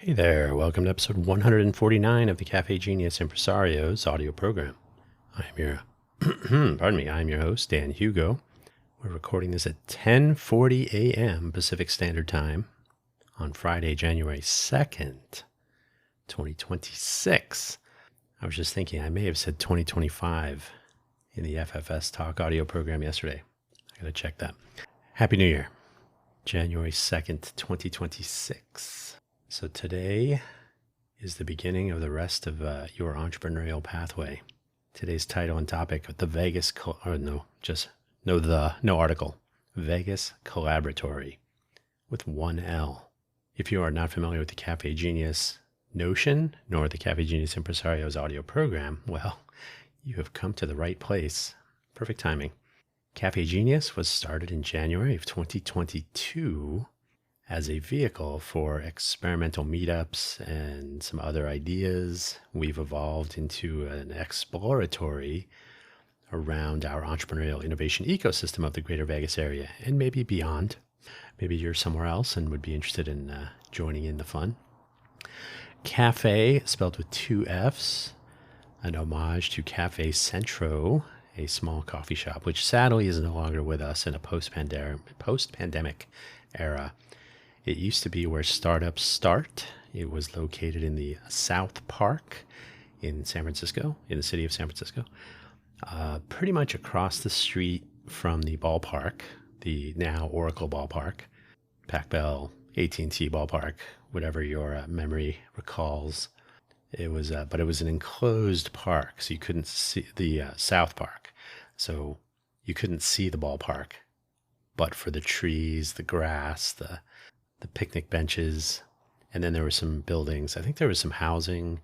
Hey there, welcome to episode 149 of the Cafe Genius Impresarios audio program. I'm your, I'm your host, Dan Hugo. We're recording this at 10:40 a.m. Pacific Standard Time on Friday, January 2nd, 2026. I was just thinking I may have said 2025 in the FFS Talk audio program yesterday. I gotta check that. Happy New Year, January 2nd, 2026. So today is the beginning of the rest of your entrepreneurial pathway. Today's title and topic: the Vegas, no article, Vegas Colaboratory with one L. If you are not familiar with the Cafe Genius Notion, nor the Cafe Genius Impresarios audio program, well, you have come to the right place. Perfect timing. Cafe Genius was started in January of 2022 as a vehicle for experimental meetups and some other ideas. We've evolved into an exploratory around our entrepreneurial innovation ecosystem of the greater Vegas area and maybe beyond. Maybe you're somewhere else and would be interested in joining in the fun. Cafe, spelled with two F's, an homage to Cafe Centro, a small coffee shop, which sadly is no longer with us in a post-pandemic era. It used to be where startups start. It was located in the South Park in San Francisco, in the city of San Francisco, pretty much across the street from the ballpark, the now Oracle ballpark, Pac-Bell, AT&T ballpark, whatever your memory recalls. It was, but it was an enclosed park, so you couldn't see the South Park. So you couldn't see the ballpark, but for the trees, the grass, the picnic benches, and then there were some buildings. I think there was some housing.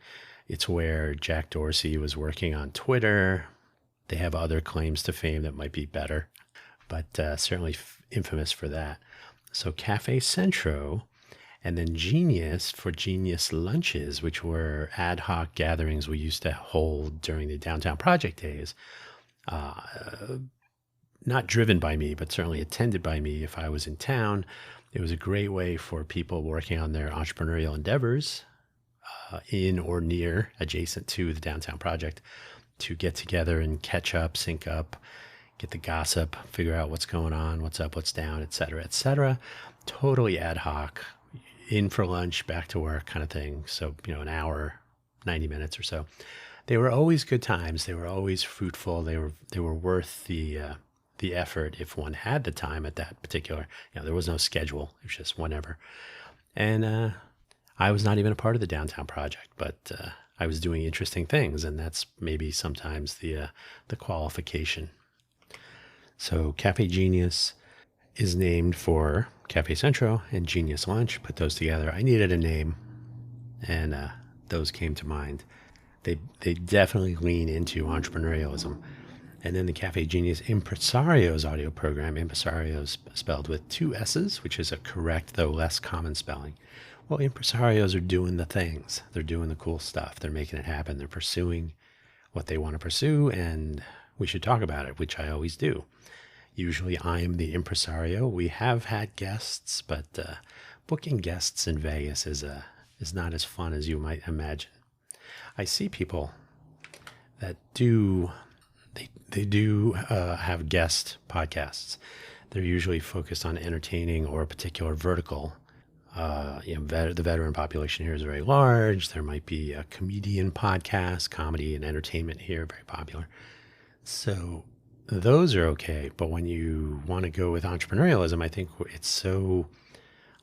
It's where Jack Dorsey was working on Twitter. They have other claims to fame that might be better, but certainly infamous for that. So Cafe Centro, and then Genius for Genius Lunches, which were ad hoc gatherings we used to hold during the downtown project days. Not driven by me, but certainly attended by me if I was in town. It was a great way for people working on their entrepreneurial endeavors in or near, adjacent to the downtown project, to get together and catch up, sync up, get the gossip, figure out what's going on, what's up, what's down, et cetera, et cetera. Totally ad hoc, in for lunch, back to work kind of thing. So, an hour, 90 minutes or so. They were always good times. They were always fruitful. They were worth the effort if one had the time at that particular, there was no schedule. It was just whenever. And I was not even a part of the downtown project, but I was doing interesting things, and that's maybe sometimes the qualification. So Cafe Genius is named for Cafe Centro and Genius Lunch. Put those together. I needed a name, and those came to mind. They definitely lean into entrepreneurialism. And then the Cafe Genius Impresarios audio program, Impresarios spelled with two S's, which is a correct though less common spelling. Well, impresarios are doing the things. They're doing the cool stuff. They're making it happen. They're pursuing what they want to pursue, and we should talk about it, which I always do. Usually I am the impresario. We have had guests, but booking guests in Vegas is not as fun as you might imagine. I see people that do... They do have guest podcasts. They're usually focused on entertaining or a particular vertical. The veteran population here is very large. There might be a comedian podcast, comedy and entertainment here, very popular. So those are okay. But when you want to go with entrepreneurialism, I think it's so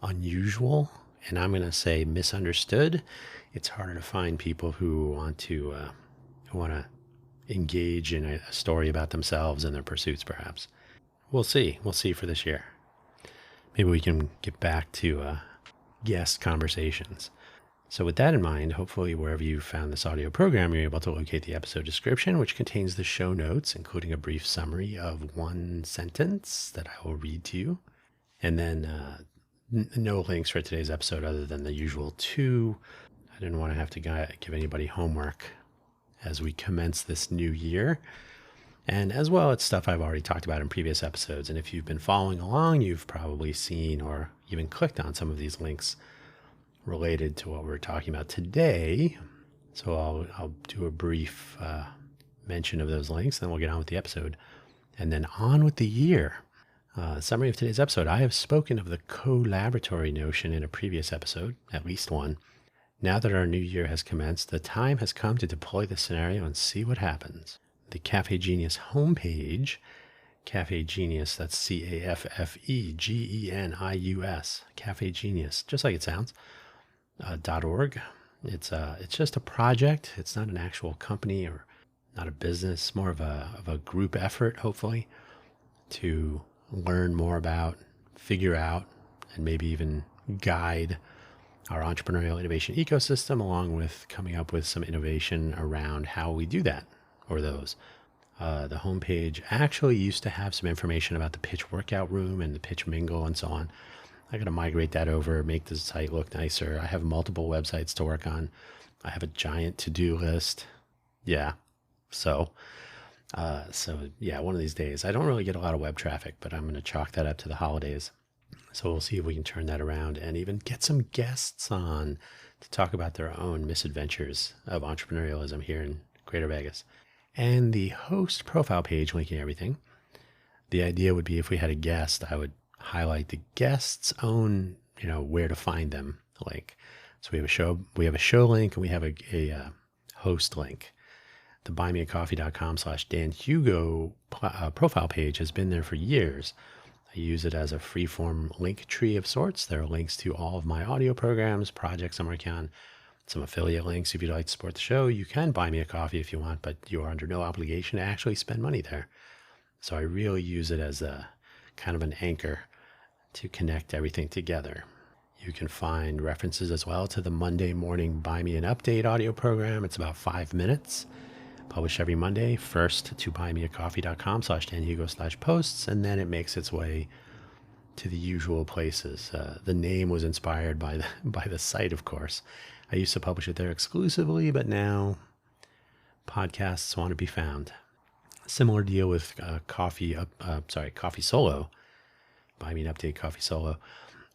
unusual, and I'm going to say misunderstood. It's harder to find people who want to engage in a story about themselves and their pursuits, perhaps. We'll see. We'll see for this year. Maybe we can get back to guest conversations. So with that in mind, hopefully wherever you found this audio program, you're able to locate the episode description, which contains the show notes, including a brief summary of one sentence that I will read to you. And then no links for today's episode other than the usual two. I didn't want to have to give anybody homework as we commence this new year. And as well, it's stuff I've already talked about in previous episodes. And if you've been following along, you've probably seen or even clicked on some of these links related to what we're talking about today. So I'll do a brief mention of those links, then we'll get on with the episode. And then on with the year. Summary of today's episode. I have spoken of the Colaboratory notion in a previous episode, at least one. Now that our new year has commenced, the time has come to deploy the scenario and see what happens. The Cafe Genius homepage, Cafe Genius, that's CAFFEGENIUS, Cafe Genius, just like it sounds, .org. It's just a project. It's not an actual company or not a business, more of a group effort, hopefully, to learn more about, figure out, and maybe even guide our entrepreneurial innovation ecosystem, along with coming up with some innovation around how we do that, or those. The homepage actually used to have some information about the pitch workout room and the pitch mingle and so on. I got to migrate that over, make the site look nicer. I have multiple websites to work on. I have a giant to-do list. Yeah. So one of these days, I don't really get a lot of web traffic, but I'm going to chalk that up to the holidays. So we'll see if we can turn that around and even get some guests on to talk about their own misadventures of entrepreneurialism here in Greater Vegas. And the host profile page linking everything. The idea would be if we had a guest, I would highlight the guest's own, where to find them link. So we have a show link, and we have a host link. The buymeacoffee.com/Dan Hugo profile page has been there for years. I use it as a free-form link tree of sorts. There are links to all of my audio programs, projects I'm working on, some affiliate links. If you'd like to support the show, you can buy me a coffee if you want, but you are under no obligation to actually spend money there. So I really use it as a kind of an anchor to connect everything together. You can find references as well to the Monday morning Buy Me an Update audio program. It's about 5 minutes. Published every Monday, first to buymeacoffee.com/danhugo/posts, and then it makes its way to the usual places. The name was inspired by the site, of course. I used to publish it there exclusively, but now podcasts want to be found. Similar deal with Coffee Solo. Buy Me an Update Coffee Solo.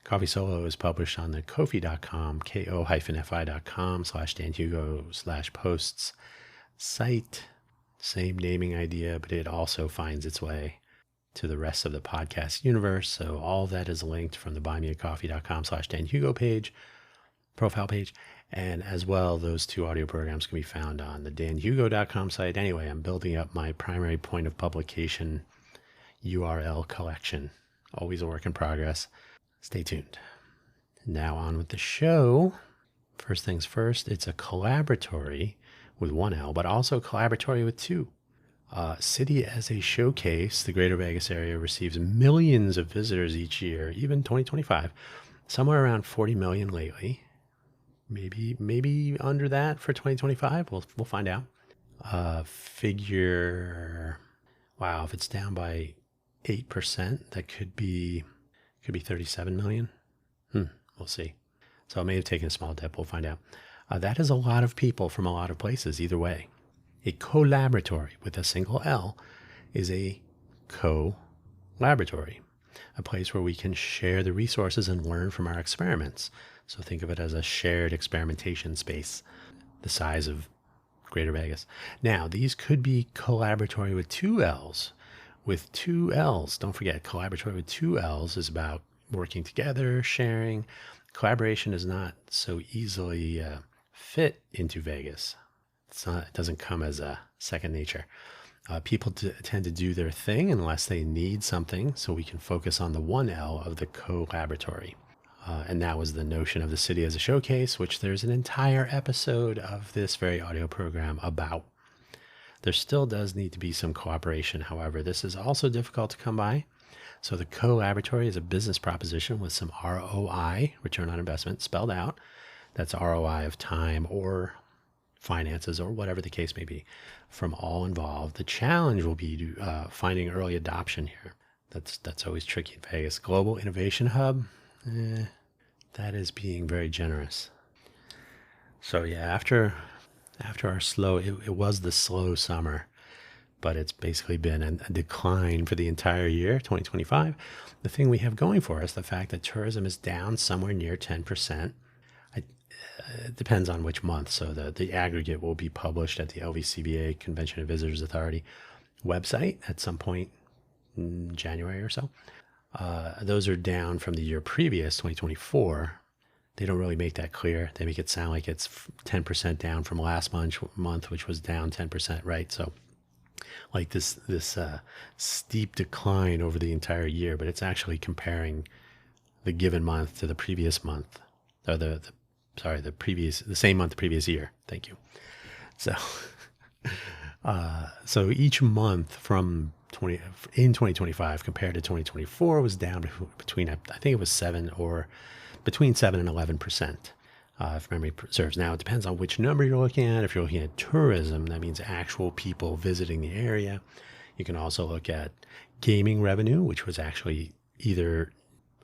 Coffee Solo is published on the ko-fi.com, ko-fi.com/danhugo/posts site. Same naming idea, but it also finds its way to the rest of the podcast universe. So all that is linked from the buymeacoffee.com/danhugo profile page. And as well, those two audio programs can be found on the danhugo.com site. Anyway, I'm building up my primary point of publication URL collection. Always a work in progress. Stay tuned. Now on with the show. First things first, it's a Colaboratory with one L, but also Colaboratory with two. City as a showcase, the Greater Vegas area receives millions of visitors each year, even 2025. Somewhere around 40 million lately. Maybe under that for 2025. We'll find out. If it's down by 8%, that could be 37 million. We'll see. So it may have taken a small dip. We'll find out. That is a lot of people from a lot of places, either way. A Colaboratory with a single L is a co-laboratory, a place where we can share the resources and learn from our experiments. So think of it as a shared experimentation space, the size of Greater Vegas. Now, these could be Colaboratory with two L's. With two L's, don't forget, Colaboratory with two L's is about working together, sharing. Collaboration is not so easily fit into Vegas. It doesn't come as a second nature. People tend to do their thing unless they need something, so we can focus on the one L of the Colaboratory. And that was the notion of the city as a showcase, which there's an entire episode of this very audio program about. There still does need to be some cooperation. However, this is also difficult to come by. So the Colaboratory is a business proposition with some ROI, return on investment, spelled out. That's ROI of time or finances or whatever the case may be from all involved. The challenge will be finding early adoption here. That's always tricky in Vegas. Global Innovation Hub, that is being very generous. So yeah, after our slow, it was the slow summer, but it's basically been a decline for the entire year, 2025. The thing we have going for us, the fact that tourism is down somewhere near 10%. I it depends on which month. So the aggregate will be published at the LVCVA, Convention and Visitors Authority website at some point in January or so. Those are down from the year previous, 2024. They don't really make that clear. They make it sound like it's 10% down from last month, which was down 10%, right? So like this steep decline over the entire year, but it's actually comparing the given month to the previous month, or the same month the previous year. Thank you. So so each month from 2025 compared to 2024 was down between, I think it was between 7 and 11%, if memory serves. Now, it depends on which number you're looking at. If you're looking at tourism, that means actual people visiting the area. You can also look at gaming revenue, which was actually either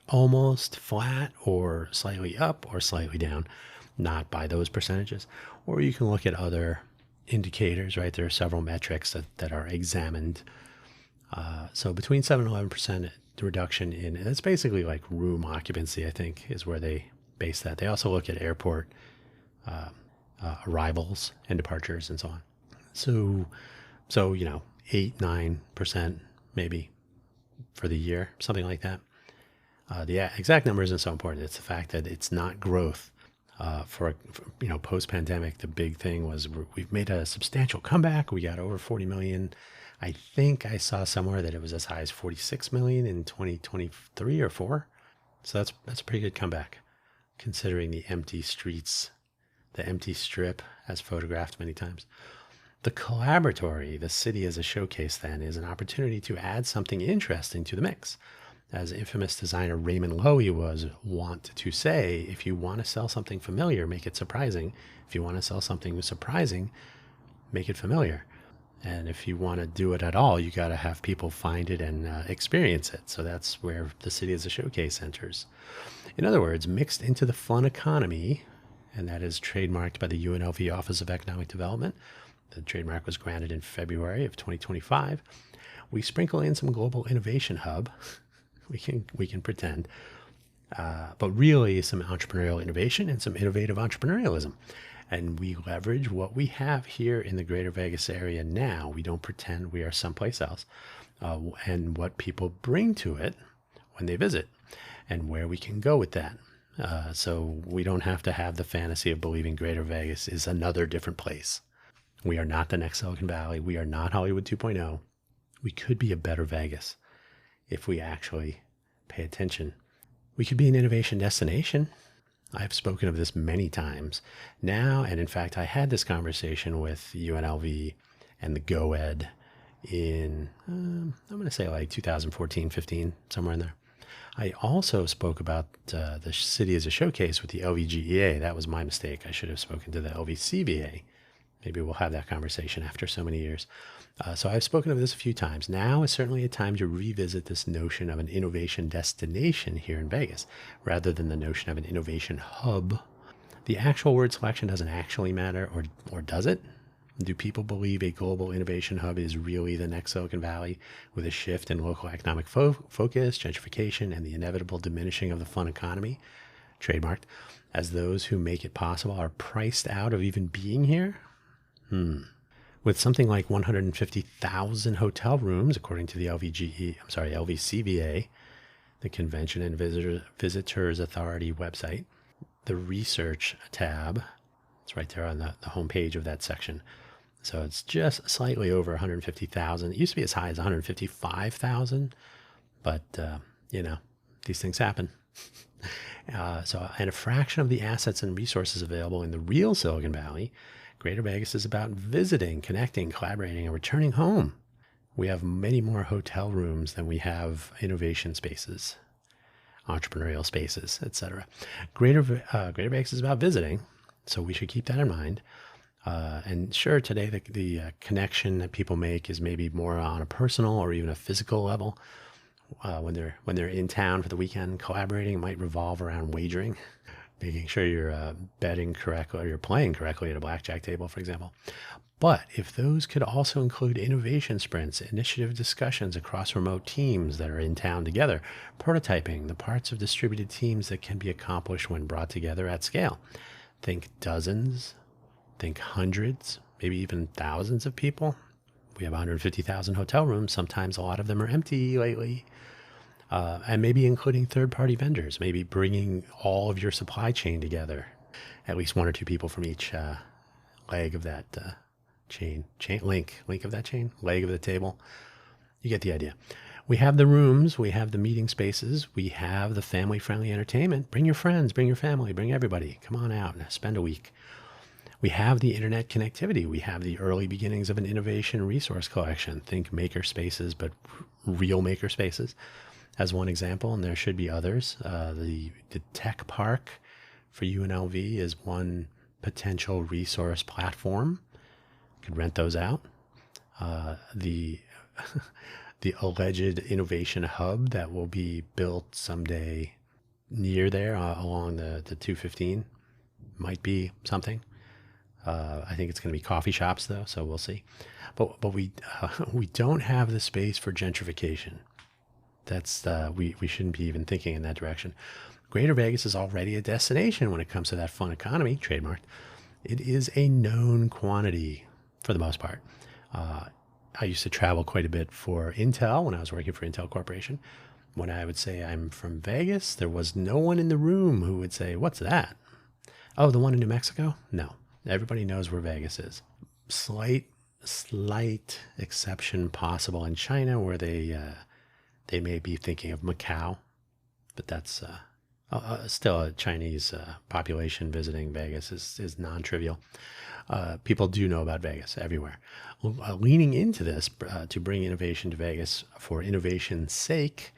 almost flat or slightly up or slightly down, not by those percentages. Or you can look at other indicators, right? There are several metrics that are examined. So between 7 and 11% reduction in, and it's basically like room occupancy, I think, is where they base that. They also look at airport arrivals and departures and so on. So 8, 9% maybe for the year, something like that. The exact number isn't so important. It's the fact that it's not growth. For post-pandemic, the big thing was we've made a substantial comeback. We got over 40 million. I think I saw somewhere that it was as high as 46 million in 2023 or 4. So that's a pretty good comeback, considering the empty streets, the empty strip as photographed many times. The Colaboratory, the city as a showcase, then, is an opportunity to add something interesting to the mix. As infamous designer Raymond Loewy was wont to say, if you want to sell something familiar, make it surprising. If you want to sell something surprising, make it familiar. And if you want to do it at all, you got to have people find it and experience it. So that's where the city as a showcase enters. In other words, mixed into the fun economy, and that is trademarked by the UNLV Office of Economic Development. The trademark was granted in February of 2025. We sprinkle in some global innovation hub. We can pretend, but really some entrepreneurial innovation and some innovative entrepreneurialism. And we leverage what we have here in the greater Vegas area now. We don't pretend we are someplace else, and what people bring to it when they visit and where we can go with that. So we don't have to have the fantasy of believing greater Vegas is another different place. We are not the next Silicon Valley. We are not Hollywood 2.0. We could be a better Vegas if we actually pay attention. We could be an innovation destination. I've spoken of this many times now, and in fact, I had this conversation with UNLV and the GoEd in, I'm going to say like 2014, 15, somewhere in there. I also spoke about the city as a showcase with the LVGEA. That was my mistake. I should have spoken to the LVCVA. Maybe we'll have that conversation after so many years. So I've spoken of this a few times. Now is certainly a time to revisit this notion of an innovation destination here in Vegas, rather than the notion of an innovation hub. The actual word selection doesn't actually matter, or does it? Do people believe a global innovation hub is really the next Silicon Valley, with a shift in local economic focus, gentrification, and the inevitable diminishing of the fun economy, trademarked, as those who make it possible are priced out of even being here? With something like 150,000 hotel rooms, according to the LVCVA, the Convention and Visitors Authority website, the research tab, it's right there on the homepage of that section. So it's just slightly over 150,000. It used to be as high as 155,000, but these things happen. And a fraction of the assets and resources available in the real Silicon Valley. Greater Vegas is about visiting, connecting, collaborating, and returning home. We have many more hotel rooms than we have innovation spaces, entrepreneurial spaces, etc. Greater Vegas is about visiting, so we should keep that in mind. And sure, today the connection that people make is maybe more on a personal or even a physical level. When they're in town for the weekend, collaborating might revolve around wagering. Making sure you're betting correctly or you're playing correctly at a blackjack table, for example. But if those could also include innovation sprints, initiative discussions across remote teams that are in town together, prototyping the parts of distributed teams that can be accomplished when brought together at scale, Think dozens, think hundreds, maybe even thousands of people. We have 150,000 hotel rooms. Sometimes a lot of them are empty lately. And maybe including third-party vendors, maybe bringing all of your supply chain together, at least one or two people from each leg of that link of that chain, leg of the table. You get the idea. We have the rooms, we have the meeting spaces, we have the family-friendly entertainment. Bring your friends, bring your family, bring everybody. Come on out and spend a week. We have the internet connectivity. We have the early beginnings of an innovation resource collection. Think maker spaces, but real maker spaces as one example, and there should be others. The tech park for UNLV is one potential resource platform. You could rent those out. The the alleged innovation hub that will be built someday near there along the 215 might be something. I think it's going to be coffee shops though, so we'll see. But we don't have the space for gentrification. That's we shouldn't be even thinking in that direction. Greater Vegas is already a destination when it comes to that fun economy, trademarked. It is a known quantity for the most part. I used to travel quite a bit for Intel when I was working for Intel Corporation. When I would say I'm from Vegas, there was no one in the room who would say, "What's that?" "Oh, the one in New Mexico?" No, everybody knows where Vegas is. Slight exception possible in China where they may be thinking of Macau, but that's still a Chinese population visiting Vegas is non-trivial. People do know about Vegas everywhere. Leaning into this to bring innovation to Vegas for innovation's sake,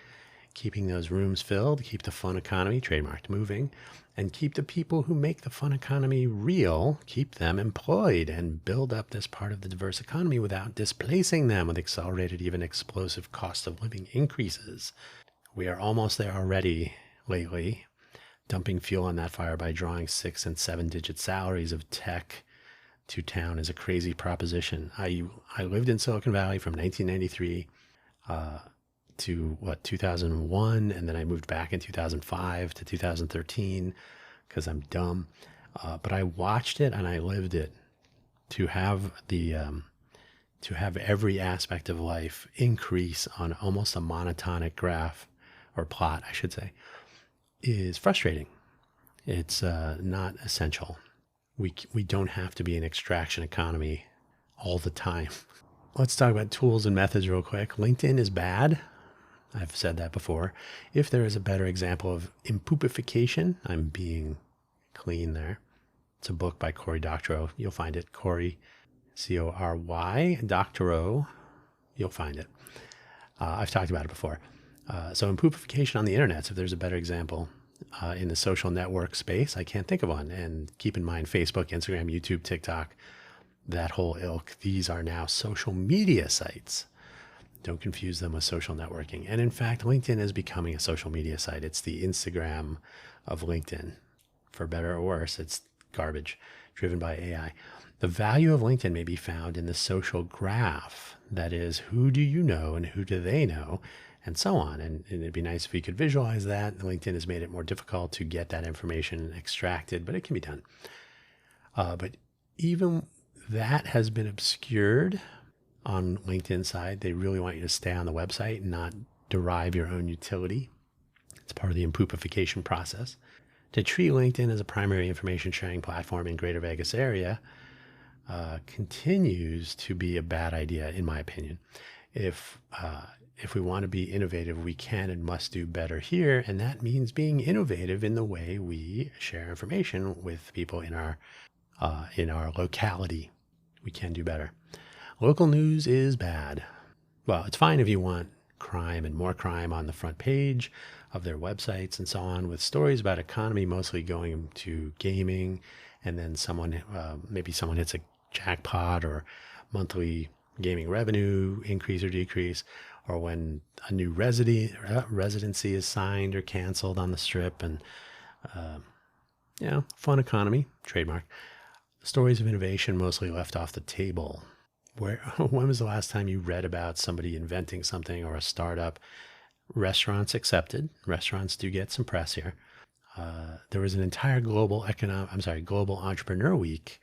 keeping those rooms filled, keep the fun economy, trademarked, moving, and keep the people who make the fun economy real, keep them employed, and build up this part of the diverse economy without displacing them with accelerated, even explosive cost of living increases. We are almost there already lately. Dumping fuel on that fire by drawing 6- and 7-digit salaries of tech to town is a crazy proposition. I lived in Silicon Valley from 1993 to 2001, and then I moved back in 2005 to 2013 because I'm dumb. But I watched it and I lived it. To have every aspect of life increase on almost a monotonic graph or plot, I should say, is frustrating. It's not essential. We don't have to be an extraction economy all the time. Let's talk about tools and methods real quick. LinkedIn is bad. I've said that before. If there is a better example of impoopification, I'm being clean there. It's a book by Cory Doctorow. You'll find it. Cory, Cory, Doctorow. You'll find it. I've talked about it before. So impoopification on the internet, so if there's a better example in the social network space, I can't think of one. And keep in mind, Facebook, Instagram, YouTube, TikTok, that whole ilk, these are now social media sites. Don't confuse them with social networking. And in fact, LinkedIn is becoming a social media site. It's the Instagram of LinkedIn. For better or worse, it's garbage driven by AI. The value of LinkedIn may be found in the social graph. That is, who do you know and who do they know, and so on. And it'd be nice if we could visualize that. LinkedIn has made it more difficult to get that information extracted, but it can be done. But even that has been obscured on LinkedIn side. They really want you to stay on the website and not derive your own utility. It's part of the impoopification process. To treat LinkedIn as a primary information sharing platform in Greater Vegas area continues to be a bad idea, in my opinion. If we want to be innovative, we can and must do better here, and that means being innovative in the way we share information with people in our locality. We can do better. Local news is bad. Well, it's fine if you want crime and more crime on the front page of their websites and so on, with stories about economy mostly going to gaming, and then maybe someone hits a jackpot or monthly gaming revenue increase or decrease, or when a new residency is signed or canceled on the strip, and fun economy, trademark. Stories of innovation mostly left off the table. When was the last time you read about somebody inventing something or a startup? Restaurants accepted. Restaurants do get some press here. There was an entire global entrepreneur week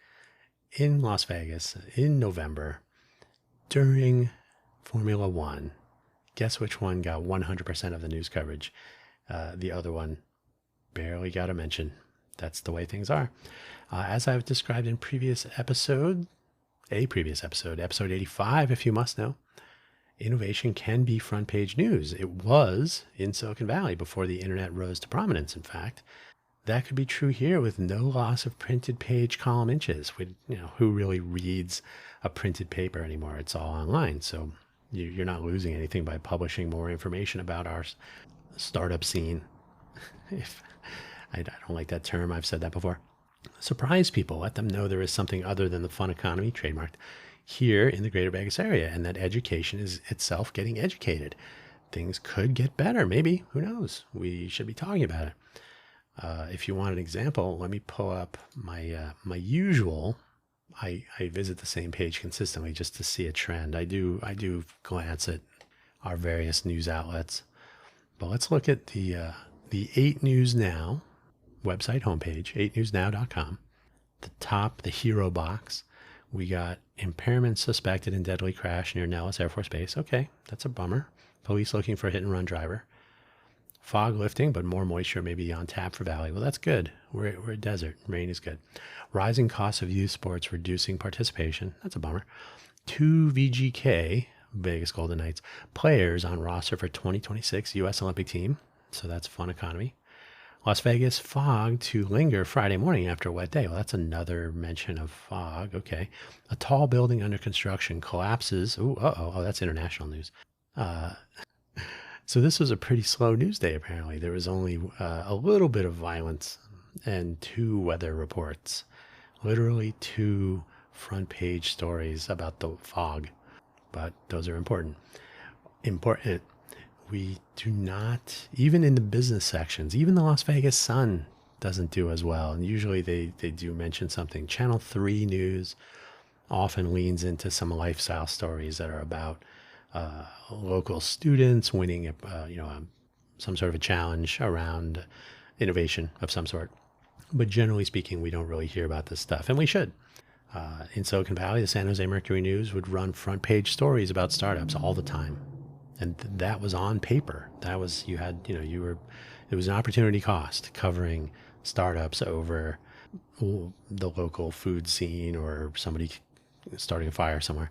in Las Vegas in November during Formula One. Guess which one got 100% of the news coverage? The other one barely got a mention. That's the way things are. As I've described in episode 85, if you must know, innovation can be front page news. It was in Silicon Valley before the internet rose to prominence, in fact. That could be true here with no loss of printed page column inches. Who really reads a printed paper anymore? It's all online. So you're not losing anything by publishing more information about our startup scene. If I don't like that term, I've said that before. Surprise people, let them know there is something other than the fun economy, trademarked, here in the greater Vegas area, and that education is itself getting educated. Things could get better, maybe, who knows? We should be talking about it. If you want an example, let me pull up my usual. I visit the same page consistently just to see a trend. I do glance at our various news outlets, but let's look at the 8 News Now website homepage, 8newsnow.com. The top, the hero box, we got impairment suspected in deadly crash near Nellis Air Force Base. Okay, that's a bummer. Police looking for a hit and run driver. Fog lifting, but more moisture may be on tap for Valley. Well, that's good. We're a desert. Rain is good. Rising costs of youth sports reducing participation. That's a bummer. 2 VGK, Vegas Golden Knights, players on roster for 2026 U.S. Olympic team. So that's fun economy. Las Vegas fog to linger Friday morning after a wet day. Well, that's another mention of fog. Okay. A tall building under construction collapses. Oh, that's international news. So this was a pretty slow news day, apparently. There was only a little bit of violence and 2 weather reports. Literally 2 front page stories about the fog. But those are important. We do not, even in the business sections, even the Las Vegas Sun doesn't do as well. And usually they do mention something. Channel 3 News often leans into some lifestyle stories that are about local students winning some sort of a challenge around innovation of some sort. But generally speaking, we don't really hear about this stuff, and we should. In Silicon Valley, the San Jose Mercury News would run front page stories about startups all the time. And that was on paper. That was, it was an opportunity cost covering startups over the local food scene or somebody starting a fire somewhere.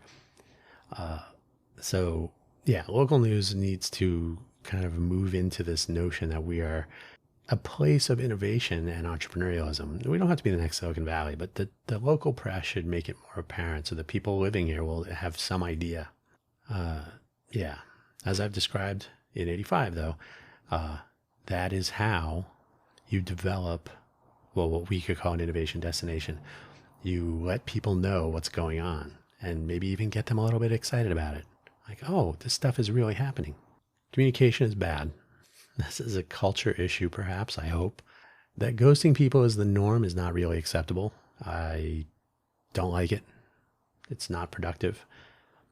So yeah, local news needs to kind of move into this notion that we are a place of innovation and entrepreneurialism. We don't have to be the next Silicon Valley, but the local press should make it more apparent so that people living here will have some idea. Yeah. As I've described in 85, though, that is how you develop, what we could call an innovation destination. You let people know what's going on and maybe even get them a little bit excited about it. Like, oh, this stuff is really happening. Communication is bad. This is a culture issue, perhaps, I hope. That ghosting people as the norm is not really acceptable. I don't like it. It's not productive.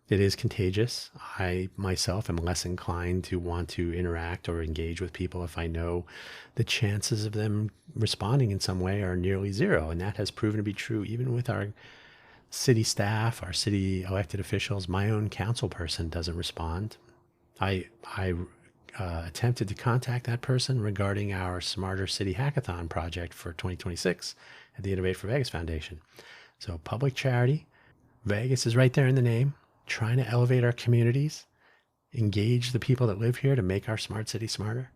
It is contagious. I myself am less inclined to want to interact or engage with people if I know the chances of them responding in some way are nearly zero. And that has proven to be true even with our city staff, our city elected officials. My own council person doesn't respond. I attempted to contact that person regarding our Smarter City Hackathon project for 2026 at the Innovate for Vegas Foundation. So public charity, Vegas is right there in the name. Trying to elevate our communities, engage the people that live here to make our smart city smarter.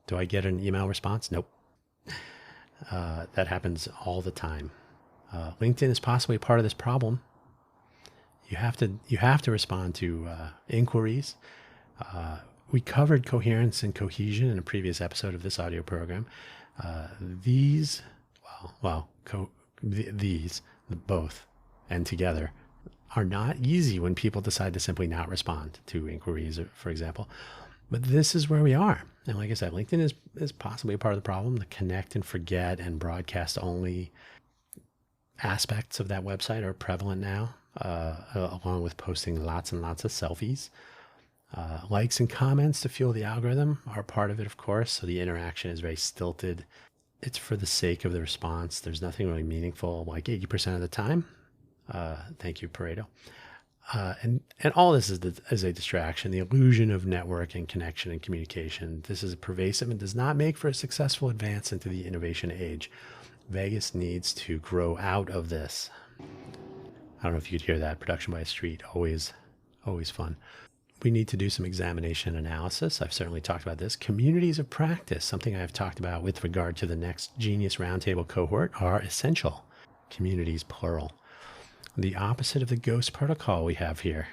Do I get an email response? Nope. That happens all the time. LinkedIn is possibly part of this problem. You have to respond to inquiries. We covered coherence and cohesion in a previous episode of this audio program. These, both and together, are not easy when people decide to simply not respond to inquiries, for example. But this is where we are. And like I said, LinkedIn is possibly a part of the problem. The connect and forget and broadcast only aspects of that website are prevalent now, along with posting lots and lots of selfies. Likes and comments to fuel the algorithm are part of it, of course. So the interaction is very stilted. It's for the sake of the response. There's nothing really meaningful, like 80% of the time. Thank you, Pareto. And all this is a distraction, the illusion of network and connection and communication. This is pervasive and does not make for a successful advance into the innovation age. Vegas needs to grow out of this. I don't know if you could hear that. Production by a street, always fun. We need to do some examination analysis. I've certainly talked about this. Communities of practice, something I've talked about with regard to the next Genius Roundtable cohort, are essential. Communities, plural. The opposite of the ghost protocol we have here,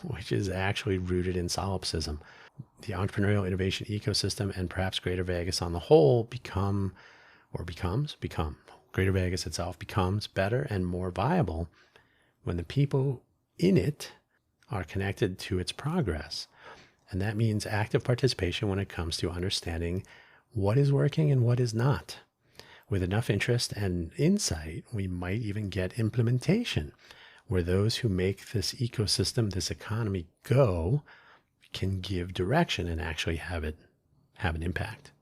which is actually rooted in solipsism. The entrepreneurial innovation ecosystem and perhaps Greater Vegas on the whole become. Greater Vegas itself becomes better and more viable when the people in it are connected to its progress. And that means active participation when it comes to understanding what is working and what is not. With enough interest and insight, we might even get implementation where those who make this ecosystem, this economy go, can give direction and actually have an impact.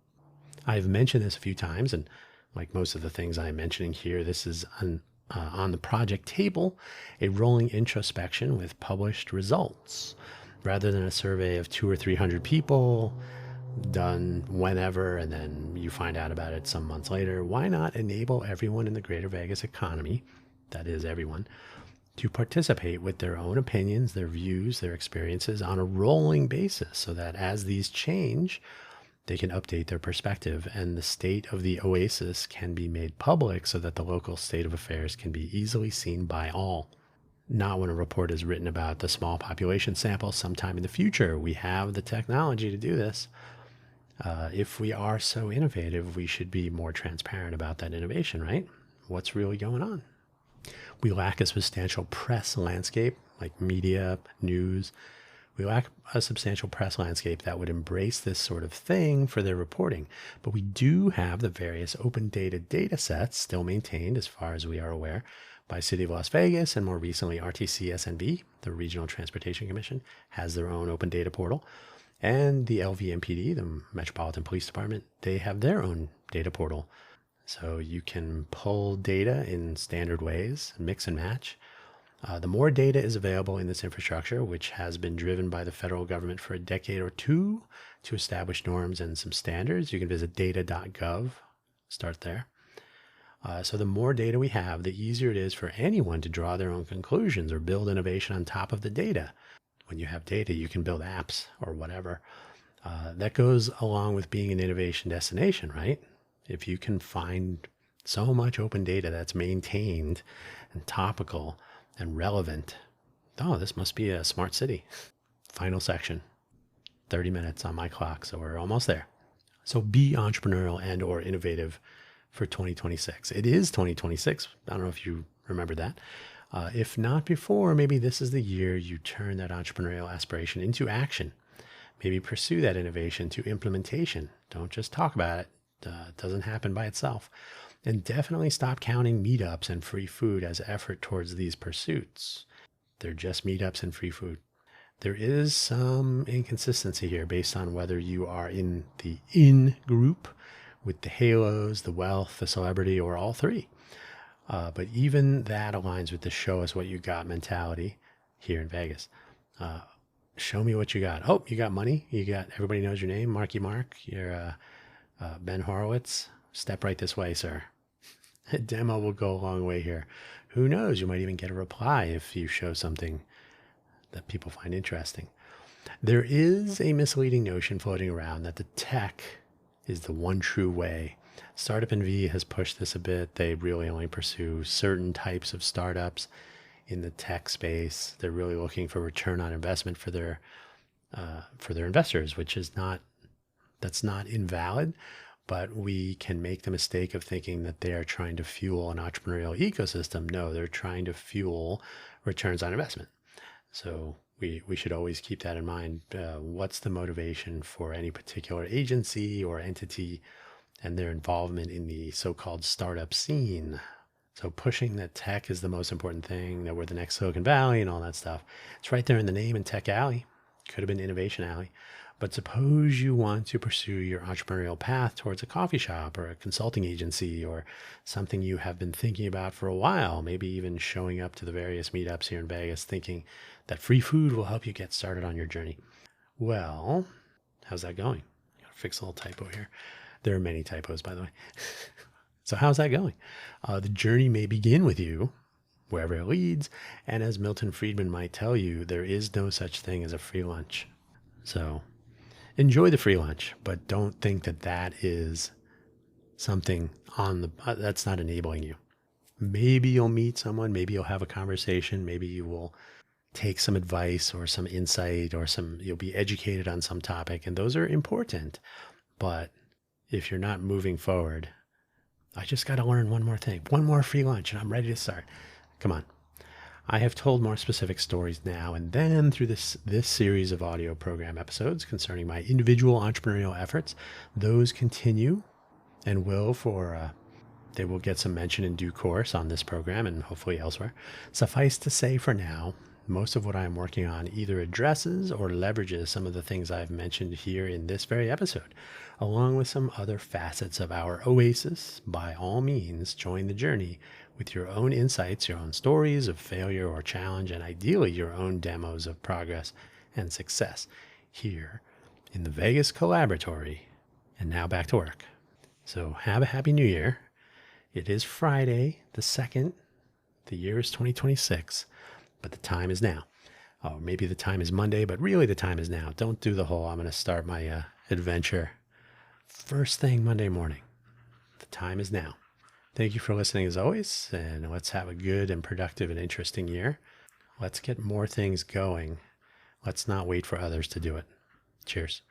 I've mentioned this a few times, and like most of the things I'm mentioning here, this is on the project table, a rolling introspection with published results. Rather than a survey of 200 or 300 people done whenever and then you find out about it some months later, why not enable everyone in the Greater Vegas economy, that is everyone, to participate with their own opinions, their views, their experiences on a rolling basis so that as these change, they can update their perspective and the state of the oasis can be made public so that the local state of affairs can be easily seen by all. Not when a report is written about the small population sample sometime in the future. We have the technology to do this. If we are so innovative, we should be more transparent about that innovation, right? What's really going on? We lack a substantial press landscape, like media, news. We lack a substantial press landscape that would embrace this sort of thing for their reporting. But we do have the various open data sets still maintained, as far as we are aware, by City of Las Vegas, and more recently RTC-SNB, the Regional Transportation Commission, has their own open data portal. And the LVMPD, the Metropolitan Police Department, they have their own data portal. So you can pull data in standard ways, mix and match. The more data is available in this infrastructure, which has been driven by the federal government for a decade or two to establish norms and some standards. You can visit data.gov, start there. So the more data we have, the easier it is for anyone to draw their own conclusions or build innovation on top of the data. When you have data, you can build apps or whatever. That goes along with being an innovation destination, right? If you can find so much open data that's maintained and topical and relevant, oh, this must be a smart city. Final section, 30 minutes on my clock, so we're almost there. So be entrepreneurial and or innovative for 2026. It is 2026. I don't know if you remember that. If not before, maybe this is the year you turn that entrepreneurial aspiration into action. Maybe pursue that innovation to implementation. Don't just talk about it. It doesn't happen by itself. And definitely stop counting meetups and free food as effort towards these pursuits. They're just meetups and free food. There is some inconsistency here based on whether you are in the in group with the halos, the wealth, the celebrity, or all three. But even that aligns with the show us what you got mentality here in Vegas. Show me what you got. Oh, you got money. You got, everybody knows your name, Marky Mark. You're Ben Horowitz. Step right this way, sir. A demo will go a long way here. Who knows? You might even get a reply if you show something that people find interesting. There is a misleading notion floating around that the tech is the one true way. Startup NV has pushed this a bit. They really only pursue certain types of startups in the tech space. They're really looking for return on investment for their investors, which is that's not invalid, but we can make the mistake of thinking that they are trying to fuel an entrepreneurial ecosystem. No, they're trying to fuel returns on investment. So we should always keep that in mind. What's the motivation for any particular agency or entity and their involvement in the so-called startup scene? So pushing that tech is the most important thing, that we're the next Silicon Valley and all that stuff. It's right there in the name in Tech Alley. Could have been Innovation Alley. But suppose you want to pursue your entrepreneurial path towards a coffee shop or a consulting agency or something you have been thinking about for a while, maybe even showing up to the various meetups here in Vegas thinking that free food will help you get started on your journey. Well, how's that going? Gotta fix a little typo here. There are many typos, by the way. So how's that going? The journey may begin with you, wherever it leads. And as Milton Friedman might tell you, there is no such thing as a free lunch. So enjoy the free lunch, but don't think that that is something that's not enabling you. Maybe you'll meet someone, maybe you'll have a conversation, maybe you will take some advice or some insight or you'll be educated on some topic, and those are important. But if you're not moving forward, I just got to learn one more thing, one more free lunch, and I'm ready to start. Come on. I have told more specific stories now and then through this series of audio program episodes concerning my individual entrepreneurial efforts. Those continue and they will get some mention in due course on this program and hopefully elsewhere. Suffice to say for now, most of what I'm working on either addresses or leverages some of the things I've mentioned here in this very episode, along with some other facets of our oasis. By all means, join the journey with your own insights, your own stories of failure or challenge, and ideally your own demos of progress and success here in the Vegas Colaboratory. And now back to work. So have a happy new year. It is Friday the 2nd. The year is 2026. But the time is now. Oh, maybe the time is Monday, but really the time is now. Don't do the whole, I'm going to start my adventure first thing Monday morning. The time is now. Thank you for listening as always, and let's have a good and productive and interesting year. Let's get more things going. Let's not wait for others to do it. Cheers.